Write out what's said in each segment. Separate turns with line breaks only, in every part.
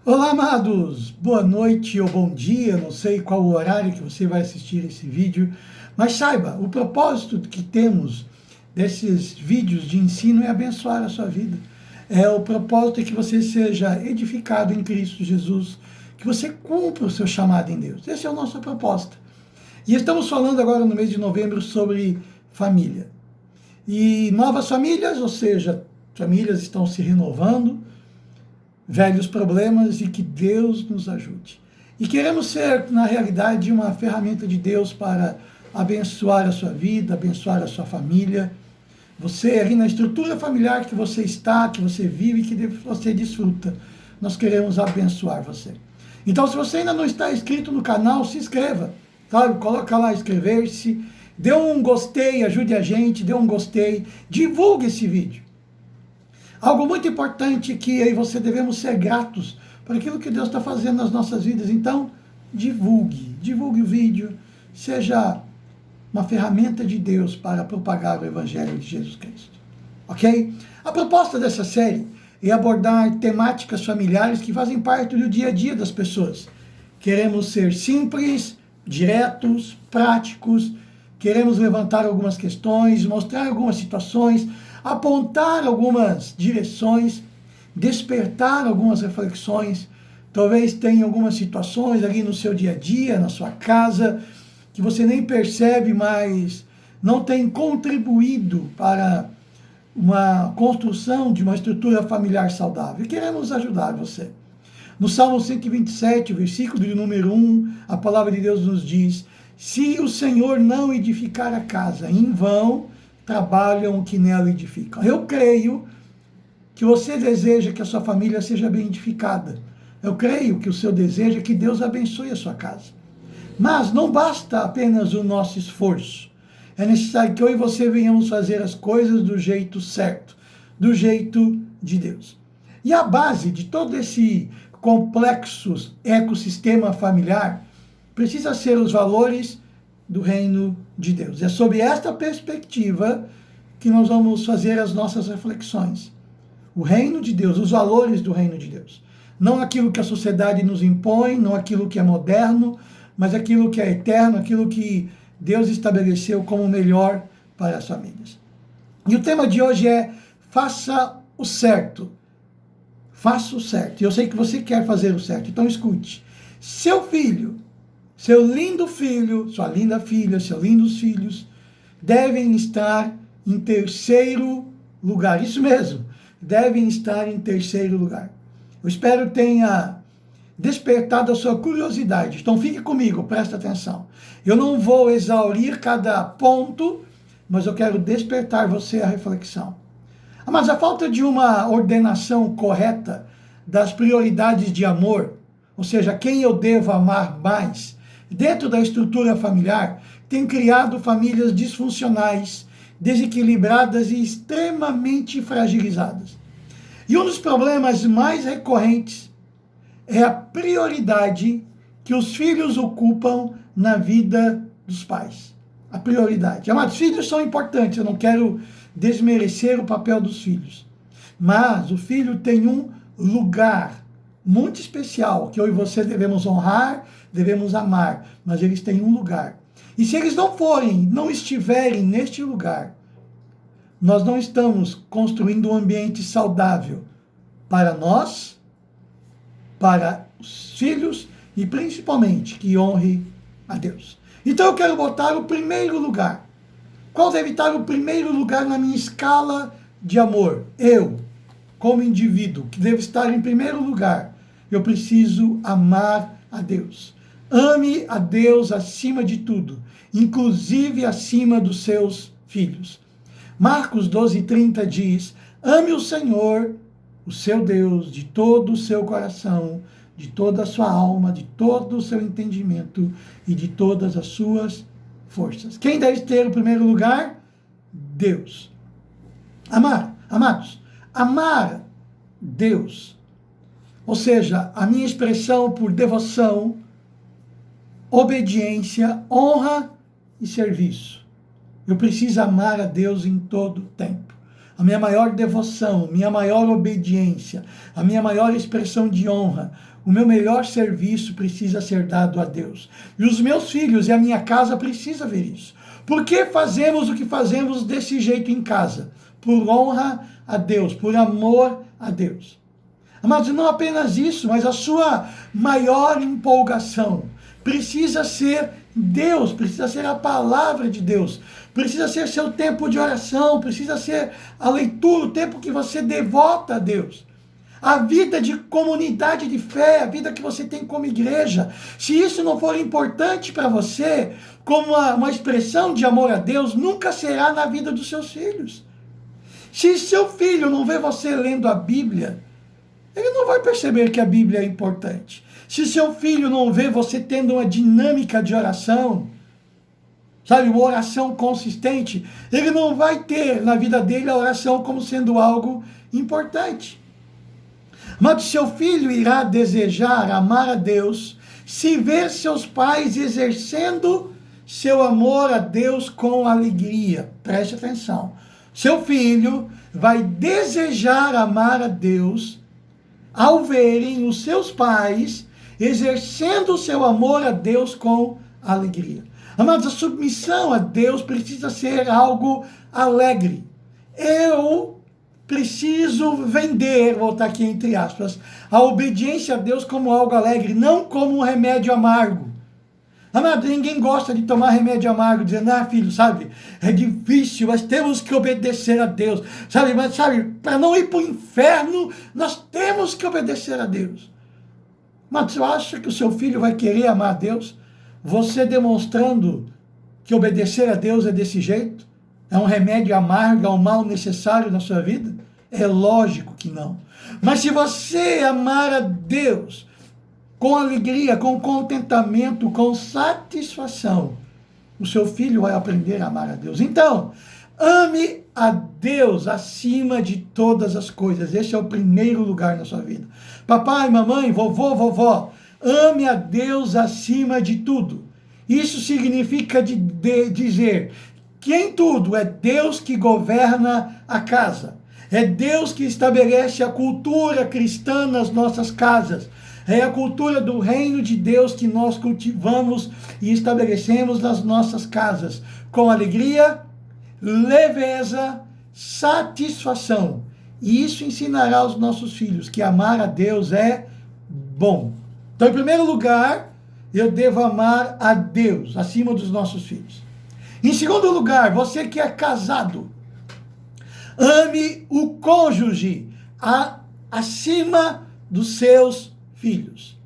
Olá, amados! Boa noite ou bom dia, não sei qual o horário que você vai assistir esse vídeo, mas saiba, o propósito que temos desses vídeos de ensino é abençoar a sua vida. O propósito é que você seja edificado em Cristo Jesus, que você cumpra o seu chamado em Deus. Esse é o nosso propósito. E estamos falando agora no mês de novembro sobre família. E novas famílias, ou seja, famílias estão se renovando, velhos problemas, e que Deus nos ajude. E queremos ser, na realidade, uma ferramenta de Deus para abençoar a sua vida, abençoar a sua família. Você, ali na estrutura familiar que você está, que você vive, que você desfruta, nós queremos abençoar você. Então, se você ainda não está inscrito no canal, se inscreva. Claro, coloca lá inscrever-se, dê um gostei, ajude a gente, dê um gostei, divulgue esse vídeo. Algo muito importante que eu e você devemos ser gratos por aquilo que Deus está fazendo nas nossas vidas. Então, divulgue o vídeo, seja uma ferramenta de Deus para propagar o Evangelho de Jesus Cristo. Ok? A proposta dessa série é abordar temáticas familiares que fazem parte do dia a dia das pessoas. Queremos ser simples, diretos, práticos, queremos levantar algumas questões, mostrar algumas situações, apontar algumas direções, despertar algumas reflexões. Talvez tenha algumas situações ali no seu dia a dia, na sua casa, que você nem percebe, mas não tem contribuído para uma construção de uma estrutura familiar saudável. E queremos ajudar você. No Salmo 127, versículo de número 1, a palavra de Deus nos diz: se o Senhor não edificar a casa, em vão trabalham que nela edificam. Eu creio que você deseja que a sua família seja bem edificada. Eu creio que o seu desejo é que Deus abençoe a sua casa. Mas não basta apenas o nosso esforço. É necessário que eu e você venhamos fazer as coisas do jeito certo, do jeito de Deus. E a base de todo esse complexo ecossistema familiar precisa ser os valores do reino de Deus. É sob esta perspectiva que nós vamos fazer as nossas reflexões. O reino de Deus, os valores do reino de Deus. Não aquilo que a sociedade nos impõe, não aquilo que é moderno, mas aquilo que é eterno, aquilo que Deus estabeleceu como melhor para as famílias. E o tema de hoje é: faça o certo. Faça o certo. E eu sei que você quer fazer o certo, então escute. Seu filho, seu lindo filho, sua linda filha, seus lindos filhos devem estar em terceiro lugar. Isso mesmo, devem estar em terceiro lugar. Eu espero tenha despertado a sua curiosidade. Então fique comigo, presta atenção. Eu não vou exaurir cada ponto, mas eu quero despertar você à reflexão. Mas a falta de uma ordenação correta das prioridades de amor, ou seja, quem eu devo amar mais, dentro da estrutura familiar, tem criado famílias disfuncionais, desequilibradas e extremamente fragilizadas. E um dos problemas mais recorrentes é a prioridade que os filhos ocupam na vida dos pais. A prioridade. Amados, filhos são importantes, eu não quero desmerecer o papel dos filhos. Mas o filho tem um lugar muito especial, que eu e você devemos honrar, devemos amar, mas eles têm um lugar. E se eles não estiverem neste lugar, nós não estamos construindo um ambiente saudável para nós, para os filhos e principalmente que honre a Deus. Então eu quero botar o primeiro lugar. Qual deve estar o primeiro lugar na minha escala de amor? Eu, como indivíduo, que devo estar em primeiro lugar. Eu preciso amar a Deus. Ame a Deus acima de tudo, inclusive acima dos seus filhos. Marcos 12:30 diz: ame o Senhor, o seu Deus, de todo o seu coração, de toda a sua alma, de todo o seu entendimento e de todas as suas forças. Quem deve ter o primeiro lugar? Deus. Amar, amados, amar Deus, ou seja, a minha expressão por devoção, obediência, honra e serviço. Eu preciso amar a Deus em todo tempo. a minha maior devoção, minha maior obediência, a minha maior expressão de honra, o meu melhor serviço precisa ser dado a Deus. E os meus filhos e a minha casa precisam ver isso. Por que fazemos o que fazemos desse jeito em casa? Por honra a Deus, por amor a Deus. Amados, não apenas isso, mas a sua maior empolgação precisa ser Deus, precisa ser a palavra de Deus, precisa ser seu tempo de oração, precisa ser a leitura, o tempo que você devota a Deus. A vida de comunidade de fé, a vida que você tem como igreja, se isso não for importante para você, como uma expressão de amor a Deus, nunca será na vida dos seus filhos. Se seu filho não vê você lendo a Bíblia, ele não vai perceber que a Bíblia é importante. Se seu filho não vê você tendo uma dinâmica de oração, sabe, uma oração consistente, ele não vai ter na vida dele a oração como sendo algo importante. Mas seu filho irá desejar amar a Deus se ver seus pais exercendo seu amor a Deus com alegria. Preste atenção. Seu filho vai desejar amar a Deus ao verem os seus pais exercendo seu amor a Deus com alegria. Amados, a submissão a Deus precisa ser algo alegre. Eu preciso vender, vou botar aqui entre aspas, a obediência a Deus como algo alegre, não como um remédio amargo. Amado, ninguém gosta de tomar remédio amargo, dizendo, filho, sabe, é difícil, mas temos que obedecer a Deus. Mas para não ir para o inferno, nós temos que obedecer a Deus. Mas você acha que o seu filho vai querer amar a Deus? Você demonstrando que obedecer a Deus é desse jeito? É um remédio amargo, é um mal necessário na sua vida? É lógico que não. Mas se você amar a Deus com alegria, com contentamento, com satisfação, o seu filho vai aprender a amar a Deus. Então, ame a Deus acima de todas as coisas. Esse é o primeiro lugar na sua vida. Papai, mamãe, vovô, vovó, ame a Deus acima de tudo. Isso significa dizer que em tudo é Deus que governa a casa. É Deus que estabelece a cultura cristã nas nossas casas. É a cultura do reino de Deus que nós cultivamos e estabelecemos nas nossas casas. Com alegria, leveza, satisfação. E isso ensinará aos nossos filhos que amar a Deus é bom. Então, em primeiro lugar, eu devo amar a Deus acima dos nossos filhos. Em segundo lugar, você que é casado, ame o cônjuge acima dos seus filhos.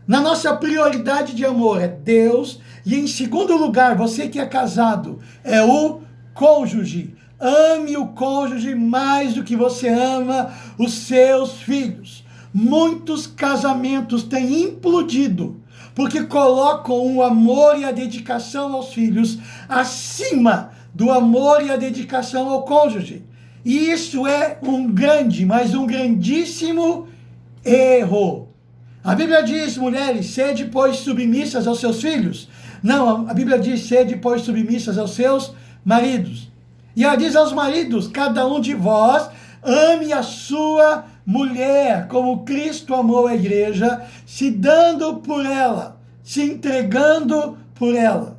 Na nossa prioridade de amor é Deus, e em segundo lugar, você que é casado, é o cônjuge. Ame o cônjuge mais do que você ama os seus filhos. Muitos casamentos têm implodido porque colocam o amor e a dedicação aos filhos acima do amor e a dedicação ao cônjuge. E isso é um grande, mas um grandíssimo erro. A Bíblia diz, mulheres, sede, pois, submissas aos seus filhos. Não, a Bíblia diz, sede, pois, submissas aos seus maridos. E ela diz aos maridos, cada um de vós ame a sua mulher, como Cristo amou a igreja, se dando por ela, se entregando por ela.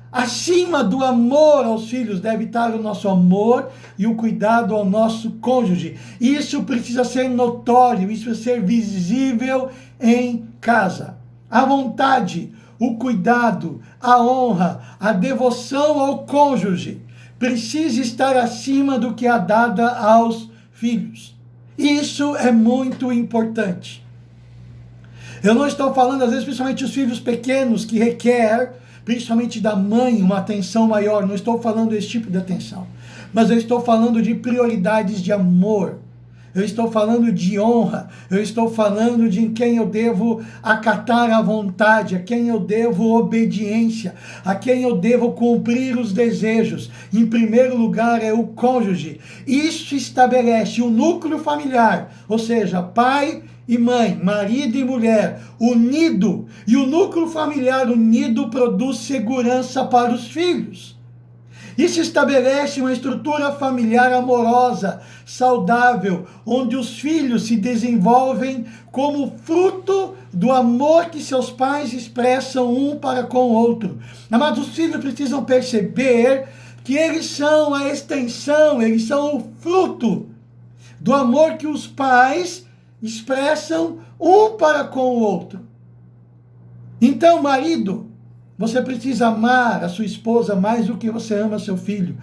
Acima do amor aos filhos deve estar o nosso amor e o cuidado ao nosso cônjuge. Isso precisa ser notório, isso precisa ser visível em casa. A vontade, o cuidado, a honra, a devoção ao cônjuge precisa estar acima do que é dada aos filhos. Isso é muito importante. Eu não estou falando, às vezes, principalmente os filhos pequenos, que requer, principalmente da mãe, uma atenção maior. Não estou falando desse tipo de atenção. Mas eu estou falando de prioridades de amor. Eu estou falando de honra. Eu estou falando de em quem eu devo acatar a vontade, a quem eu devo obediência, a quem eu devo cumprir os desejos. Em primeiro lugar é o cônjuge. Isso estabelece o núcleo familiar, ou seja, pai e mãe, marido e mulher, unido. E o núcleo familiar unido produz segurança para os filhos. Isso estabelece uma estrutura familiar amorosa, saudável, onde os filhos se desenvolvem como fruto do amor que seus pais expressam um para com o outro. Amados, os filhos precisam perceber que eles são a extensão, eles são o fruto do amor que os pais expressam um para com o outro. Então, marido, você precisa amar a sua esposa mais do que você ama seu filho.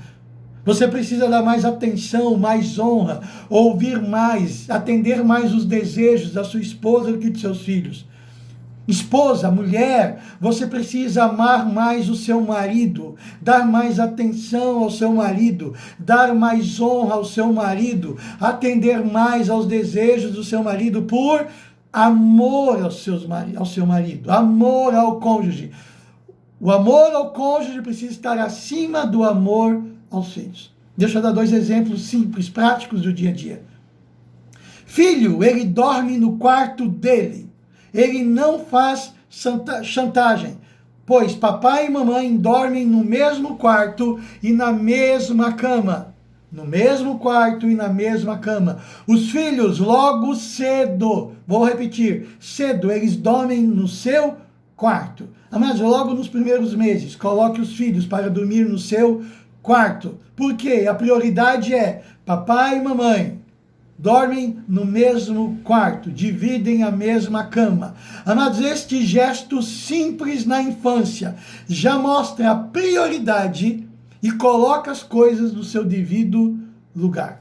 Você precisa dar mais atenção, mais honra, ouvir mais, atender mais os desejos da sua esposa do que dos seus filhos. Esposa, mulher, você precisa amar mais o seu marido, dar mais atenção ao seu marido, dar mais honra ao seu marido, atender mais aos desejos do seu marido por amor ao seu marido, amor ao cônjuge. O amor ao cônjuge precisa estar acima do amor aos filhos. Deixa eu dar 2 exemplos simples, práticos do dia a dia. Filho, ele dorme no quarto dele. Ele não faz chantagem, pois papai e mamãe dormem no mesmo quarto e na mesma cama. No mesmo quarto e na mesma cama. Os filhos, logo cedo, vou repetir, cedo, eles dormem no seu quarto. Mas logo nos primeiros meses, coloque os filhos para dormir no seu quarto. Por quê? A prioridade é papai e mamãe dormem no mesmo quarto, dividem a mesma cama. Amados, este gesto simples na infância já mostra a prioridade e coloca as coisas no seu devido lugar.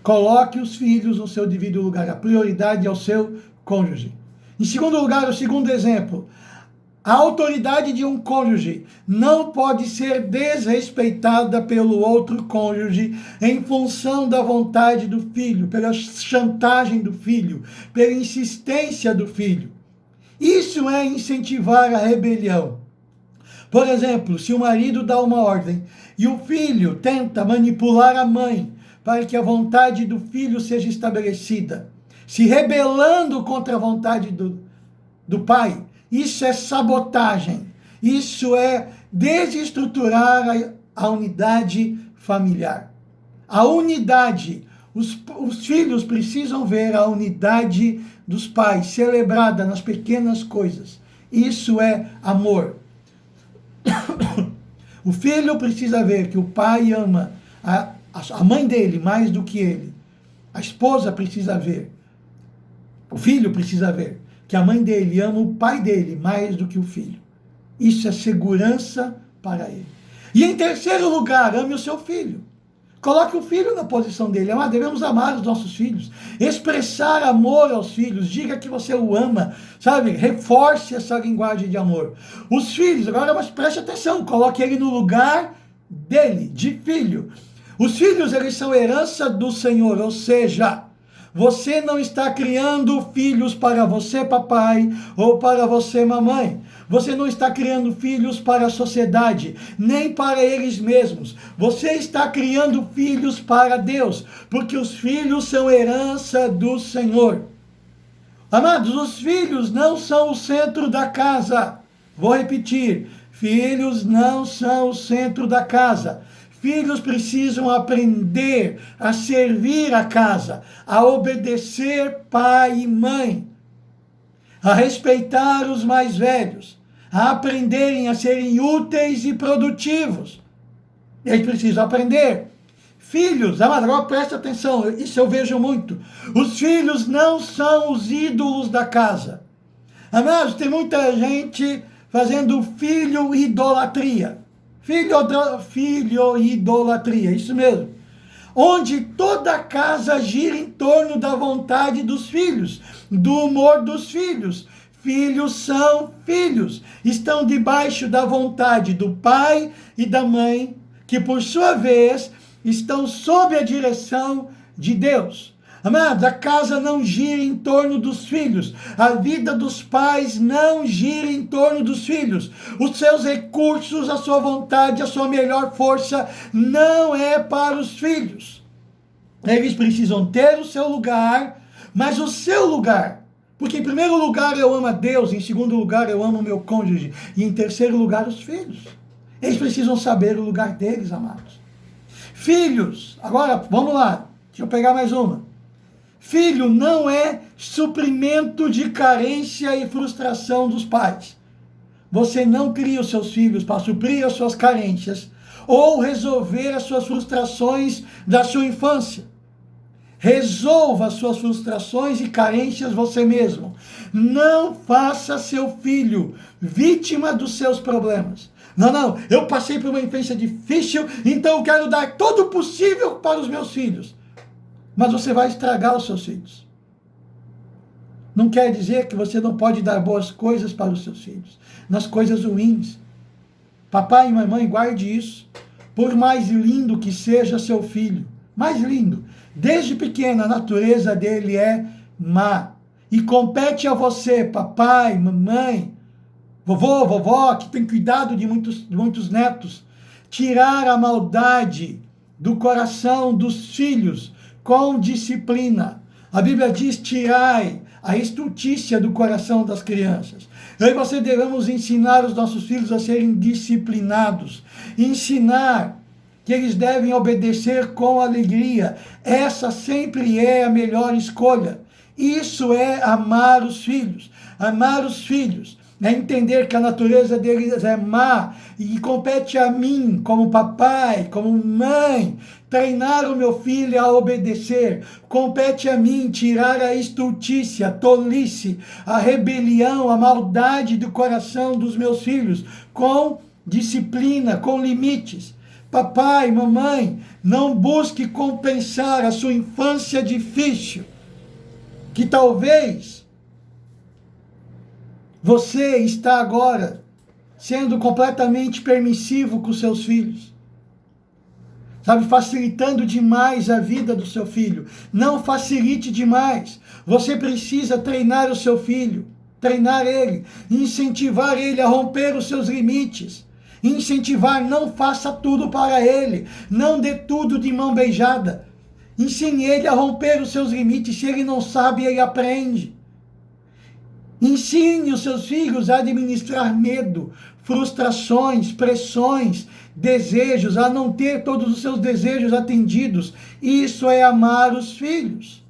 Coloque os filhos no seu devido lugar. A prioridade é o seu cônjuge. Em segundo lugar, o segundo exemplo. A autoridade de um cônjuge não pode ser desrespeitada pelo outro cônjuge em função da vontade do filho, pela chantagem do filho, pela insistência do filho. Isso é incentivar a rebelião. Por exemplo, se o marido dá uma ordem e o filho tenta manipular a mãe para que a vontade do filho seja estabelecida, se rebelando contra a vontade do pai, isso é sabotagem, isso é desestruturar a unidade familiar. A unidade, os filhos precisam ver a unidade dos pais celebrada nas pequenas coisas. Isso é amor. O filho precisa ver que o pai ama a mãe dele mais do que ele. A esposa precisa ver, o filho precisa ver que a mãe dele ama o pai dele mais do que o filho. Isso é segurança para ele. E em terceiro lugar, ame o seu filho. Coloque o filho na posição dele. Devemos amar os nossos filhos. Expressar amor aos filhos. Diga que você o ama. Sabe? Reforce essa linguagem de amor. Os filhos, agora mas preste atenção. Coloque ele no lugar dele, de filho. Os filhos, eles são herança do Senhor. Ou seja, você não está criando filhos para você, papai, ou para você, mamãe. Você não está criando filhos para a sociedade, nem para eles mesmos. Você está criando filhos para Deus, porque os filhos são herança do Senhor. Amados, os filhos não são o centro da casa. Vou repetir, filhos não são o centro da casa. Filhos precisam aprender a servir a casa, a obedecer pai e mãe, a respeitar os mais velhos, a aprenderem a serem úteis e produtivos. Eles precisam aprender. Filhos, agora presta atenção, isso eu vejo muito. Os filhos não são os ídolos da casa. Amados, tem muita gente fazendo filho idolatria. Filho idolatria, isso mesmo. Onde toda a casa gira em torno da vontade dos filhos, do humor dos filhos. Filhos são filhos, estão debaixo da vontade do pai e da mãe, que por sua vez estão sob a direção de Deus. Amados, a casa não gira em torno dos filhos. A vida dos pais não gira em torno dos filhos. Os seus recursos, a sua vontade, a sua melhor força não é para os filhos. Eles precisam ter o seu lugar, mas o seu lugar. Porque em primeiro lugar eu amo a Deus, em segundo lugar eu amo o meu cônjuge, e em terceiro lugar os filhos. Eles precisam saber o lugar deles, amados. Filhos, agora, vamos lá, deixa eu pegar mais uma. Filho não é suprimento de carência e frustração dos pais. Você não cria os seus filhos para suprir as suas carências ou resolver as suas frustrações da sua infância. Resolva as suas frustrações e carências você mesmo. Não faça seu filho vítima dos seus problemas. Não, eu passei por uma infância difícil, então eu quero dar todo o possível para os meus filhos. Mas você vai estragar os seus filhos. Não quer dizer que você não pode dar boas coisas para os seus filhos, nas coisas ruins. Papai e mamãe, guarde isso. Por mais lindo que seja seu filho, mais lindo, desde pequeno a natureza dele é má. E compete a você, papai, mamãe, vovô, vovó, que tem cuidado de muitos netos, tirar a maldade do coração dos filhos com disciplina. A Bíblia diz: tirai a estultícia do coração das crianças. Eu e você devemos ensinar os nossos filhos a serem disciplinados, ensinar que eles devem obedecer com alegria. Essa sempre é a melhor escolha. Isso é amar os filhos. Amar os filhos é entender que a natureza deles é má e compete a mim, como papai, como mãe, treinar o meu filho a obedecer. Compete a mim tirar a estultícia, a tolice, a rebelião, a maldade do coração dos meus filhos, com disciplina, com limites. Papai, mamãe, não busque compensar a sua infância difícil, que talvez você está agora sendo completamente permissivo com seus filhos. Sabe, facilitando demais a vida do seu filho. Não facilite demais. Você precisa treinar o seu filho, treinar ele, incentivar ele a romper os seus limites. Incentivar, não faça tudo para ele, não dê tudo de mão beijada. Ensine ele a romper os seus limites. Se ele não sabe, ele aprende. Ensine os seus filhos a administrar medo, frustrações, pressões, desejos, a não ter todos os seus desejos atendidos. Isso é amar os filhos.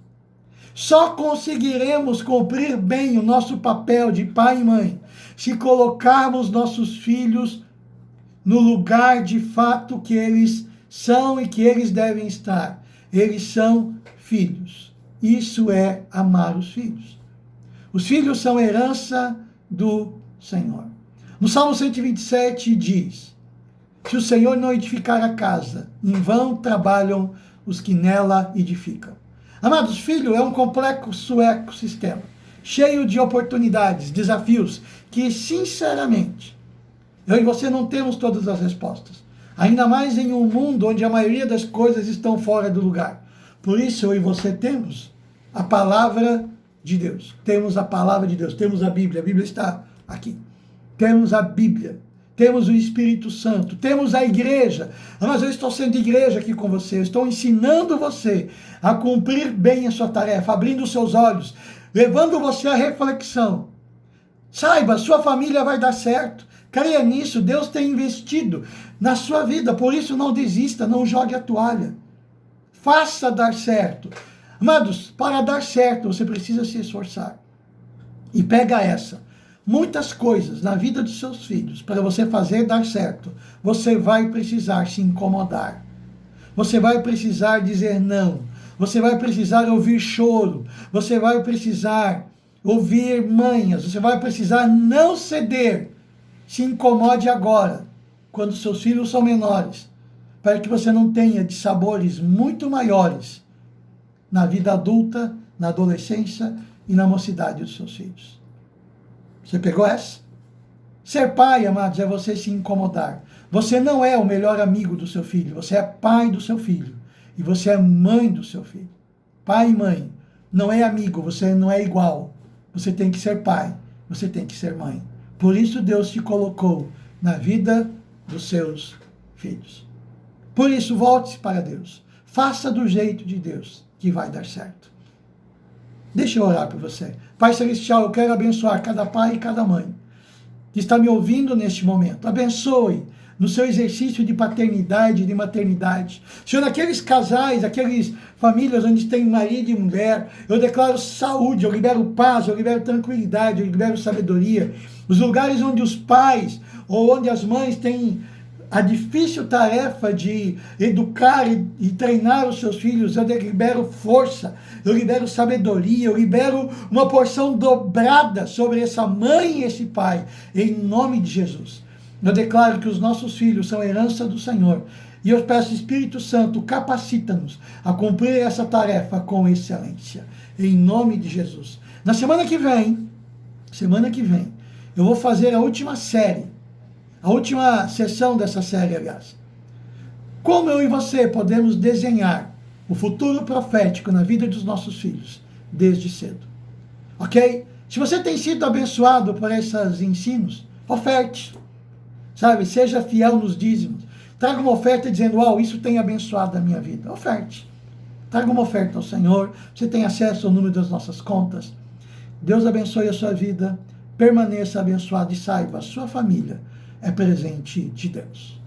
Só conseguiremos cumprir bem o nosso papel de pai e mãe se colocarmos nossos filhos no lugar de fato que eles são e que eles devem estar. Eles são filhos. Isso é amar os filhos. Os filhos são herança do Senhor. No Salmo 127 diz: se o Senhor não edificar a casa, em vão trabalham os que nela edificam. Amados, filho é um complexo ecossistema, cheio de oportunidades, desafios, que sinceramente, eu e você não temos todas as respostas. Ainda mais em um mundo onde a maioria das coisas estão fora do lugar. Por isso eu e você temos a palavra de Deus. Temos a palavra de Deus, temos a Bíblia está aqui. Temos a Bíblia, temos o Espírito Santo, temos a igreja. Mas eu estou sendo igreja aqui com você, eu estou ensinando você a cumprir bem a sua tarefa, abrindo os seus olhos, levando você à reflexão. Saiba, sua família vai dar certo. Creia nisso, Deus tem investido na sua vida, por isso não desista, não jogue a toalha. Faça dar certo. Amados, para dar certo você precisa se esforçar. E pega essa. Muitas coisas na vida dos seus filhos, para você fazer dar certo, você vai precisar se incomodar. Você vai precisar dizer não. Você vai precisar ouvir choro. Você vai precisar ouvir manhas. Você vai precisar não ceder. Se incomode agora, quando seus filhos são menores, para que você não tenha dissabores muito maiores na vida adulta, na adolescência e na mocidade dos seus filhos. Você pegou essa? Ser pai, amados, é você se incomodar. Você não é o melhor amigo do seu filho, você é pai do seu filho. E você é mãe do seu filho. Pai e mãe. Não é amigo, você não é igual. Você tem que ser pai, você tem que ser mãe. Por isso Deus te colocou na vida dos seus filhos. Por isso, volte-se para Deus. Faça do jeito de Deus, que vai dar certo. Deixa eu orar por você. Pai Celestial, eu quero abençoar cada pai e cada mãe que está me ouvindo neste momento. Abençoe no seu exercício de paternidade e de maternidade. Senhor, naqueles casais, aquelas famílias onde tem marido e mulher, eu declaro saúde, eu libero paz, eu libero tranquilidade, eu libero sabedoria. Os lugares onde os pais ou onde as mães têm a difícil tarefa de educar e treinar os seus filhos, eu libero força, eu libero sabedoria, eu libero uma porção dobrada sobre essa mãe e esse pai, em nome de Jesus. Eu declaro que os nossos filhos são herança do Senhor, e eu peço, Espírito Santo, capacita-nos a cumprir essa tarefa com excelência, em nome de Jesus. Na semana que vem, eu vou fazer a última série, a última sessão dessa série, aliás. Como eu e você podemos desenhar o futuro profético na vida dos nossos filhos desde cedo. Ok? Se você tem sido abençoado por esses ensinos, oferte. Sabe? Seja fiel nos dízimos. Traga uma oferta dizendo, uau, isso tem abençoado a minha vida. Oferte. Traga uma oferta ao Senhor. Você tem acesso ao número das nossas contas. Deus abençoe a sua vida. Permaneça abençoado e saiba, a sua família é presente de Deus.